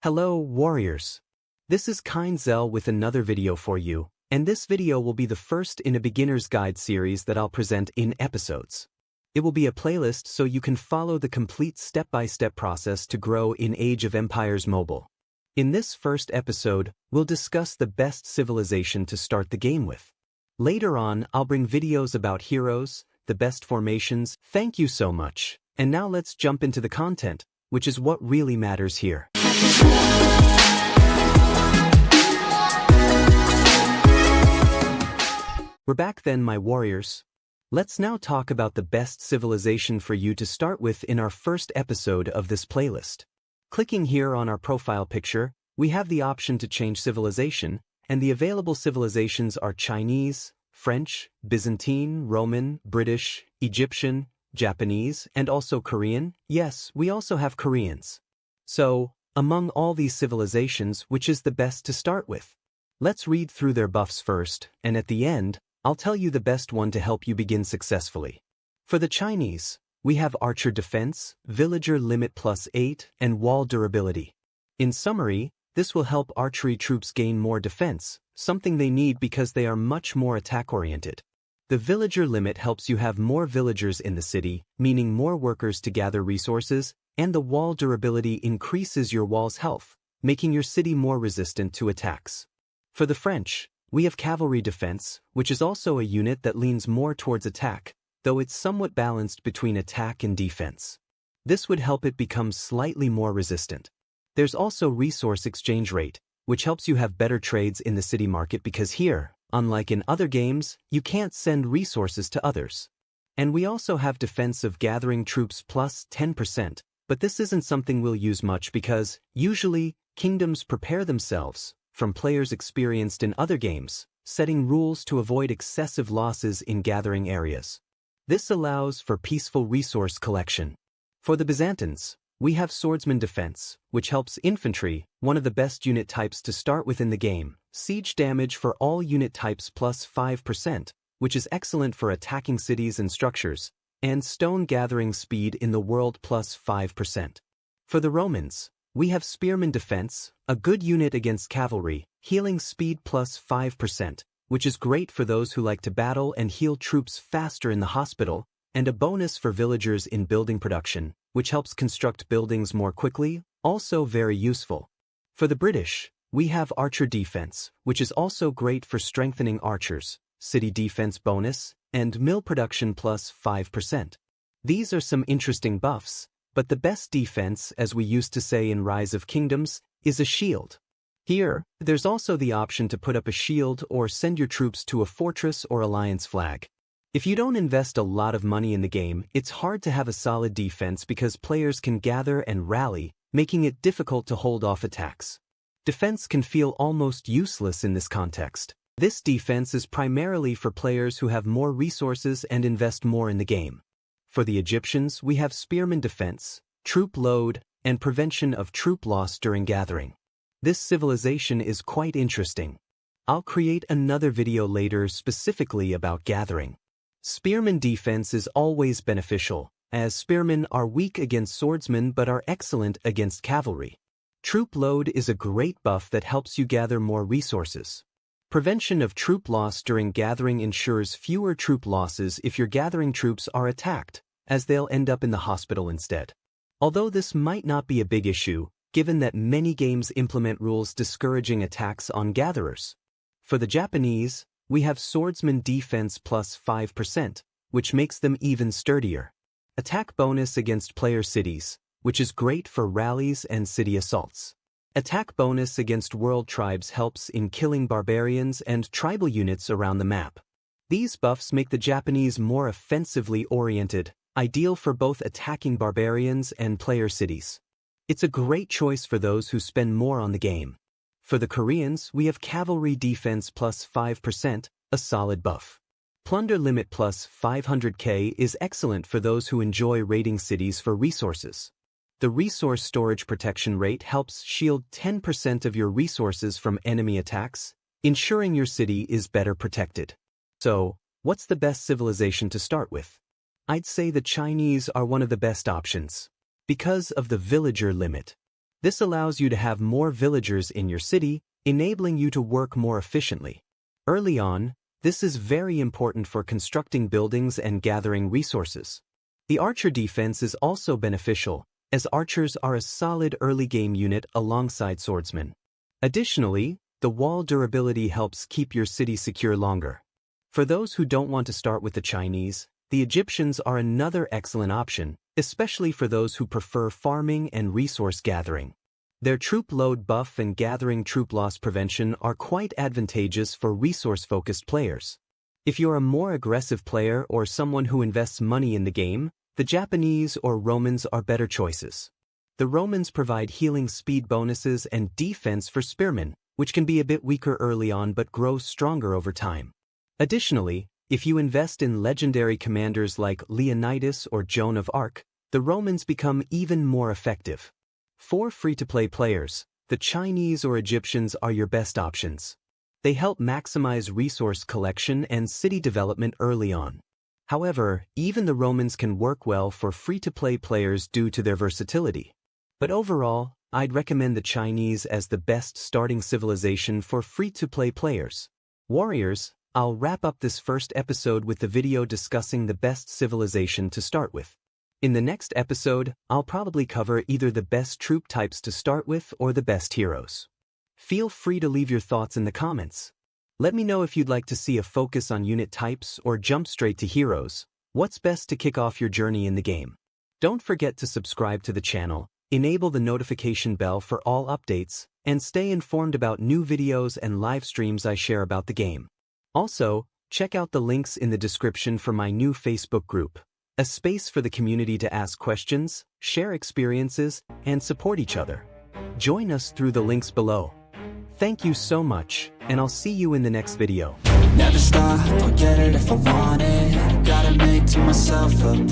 Hello, warriors. This is kindzel with another video for you, and this video will be the first in a beginner's guide series that I'll present in episodes. It will be a playlist so you can follow the complete step-by-step process to grow in Age of Empires Mobile. In this first episode, we'll discuss the best civilization to start the game with. Later on, I'll bring videos about heroes, the best formations. Thank you so much. And now let's jump into the content, which is what really matters here. We're back then, my warriors. Let's now talk about the best civilization for you to start with in our first episode of this playlist. Clicking here on our profile picture, we have the option to change civilization, and the available civilizations are Chinese, French, Byzantine, Roman, British, Egyptian, Japanese, and also Korean. Yes, we also have Koreans. So, among all these civilizations, which is the best to start with? Let's read through their buffs first, and at the end, I'll tell you the best one to help you begin successfully. For the Chinese, we have Archer Defense, Villager Limit +8, and Wall Durability. In summary, this will help archery troops gain more defense, something they need because they are much more attack-oriented. The Villager Limit helps you have more villagers in the city, meaning more workers to gather resources, and the Wall Durability increases your wall's health, making your city more resistant to attacks. For the French, we have Cavalry Defense, which is also a unit that leans more towards attack, though it's somewhat balanced between attack and defense. This would help it become slightly more resistant. There's also Resource Exchange Rate, which helps you have better trades in the city market because here, unlike in other games, you can't send resources to others. And we also have Defense of Gathering Troops +10%, but this isn't something we'll use much because, usually, kingdoms prepare themselves, from players experienced in other games, setting rules to avoid excessive losses in gathering areas. This allows for peaceful resource collection. For the Byzantines, we have Swordsman Defense, which helps infantry, one of the best unit types to start with in the game, siege damage for all unit types +5%, which is excellent for attacking cities and structures, and stone gathering speed in the world +5%. For the Romans, we have Spearman Defense, a good unit against cavalry, healing speed +5%, which is great for those who like to battle and heal troops faster in the hospital, and a bonus for villagers in building production, which helps construct buildings more quickly, also very useful. For the British, we have Archer Defense, which is also great for strengthening archers, city defense bonus, and mill production +5%. These are some interesting buffs, but the best defense, as we used to say in Rise of Kingdoms, is a shield. Here, there's also the option to put up a shield or send your troops to a fortress or alliance flag. If you don't invest a lot of money in the game, it's hard to have a solid defense because players can gather and rally, making it difficult to hold off attacks. Defense can feel almost useless in this context. This defense is primarily for players who have more resources and invest more in the game. For the Egyptians, we have Spearman Defense, Troop Load, and Prevention of Troop Loss during gathering. This civilization is quite interesting. I'll create another video later specifically about gathering. Spearman defense is always beneficial, as spearmen are weak against swordsmen but are excellent against cavalry. Troop Load is a great buff that helps you gather more resources. Prevention of troop loss during gathering ensures fewer troop losses if your gathering troops are attacked, as they'll end up in the hospital instead. Although this might not be a big issue, given that many games implement rules discouraging attacks on gatherers. For the Japanese, we have Swordsman Defense +5%, which makes them even sturdier. Attack bonus against player cities, which is great for rallies and city assaults. Attack bonus against world tribes helps in killing barbarians and tribal units around the map. These buffs make the Japanese more offensively oriented, ideal for both attacking barbarians and player cities. It's a great choice for those who spend more on the game. For the Koreans, we have Cavalry Defense +5%, a solid buff. Plunder Limit +500k is excellent for those who enjoy raiding cities for resources. The Resource Storage Protection Rate helps shield 10% of your resources from enemy attacks, ensuring your city is better protected. So, what's the best civilization to start with? I'd say the Chinese are one of the best options. Because of the Villager Limit. This allows you to have more villagers in your city, enabling you to work more efficiently. Early on, this is very important for constructing buildings and gathering resources. The archer defense is also beneficial, as archers are a solid early game unit alongside swordsmen. Additionally, the wall durability helps keep your city secure longer. For those who don't want to start with the Chinese, the Egyptians are another excellent option, especially for those who prefer farming and resource gathering. Their troop load buff and gathering troop loss prevention are quite advantageous for resource-focused players. If you're a more aggressive player or someone who invests money in the game, the Japanese or Romans are better choices. The Romans provide healing speed bonuses and defense for spearmen, which can be a bit weaker early on but grows stronger over time. Additionally, if you invest in legendary commanders like Leonidas or Joan of Arc, the Romans become even more effective. For free-to-play players, the Chinese or Egyptians are your best options. They help maximize resource collection and city development early on. However, even the Romans can work well for free-to-play players due to their versatility. But overall, I'd recommend the Chinese as the best starting civilization for free-to-play players. Warriors, I'll wrap up this first episode with the video discussing the best civilization to start with. In the next episode, I'll probably cover either the best troop types to start with or the best heroes. Feel free to leave your thoughts in the comments. Let me know if you'd like to see a focus on unit types or jump straight to heroes. What's best to kick off your journey in the game? Don't forget to subscribe to the channel, enable the notification bell for all updates, and stay informed about new videos and live streams I share about the game. Also, check out the links in the description for my new Facebook group, a space for the community to ask questions, share experiences, and support each other. Join us through the links below. Thank you so much, and I'll see you in the next video. Never stop, I'll get it if I want it. Gotta make to myself a plan.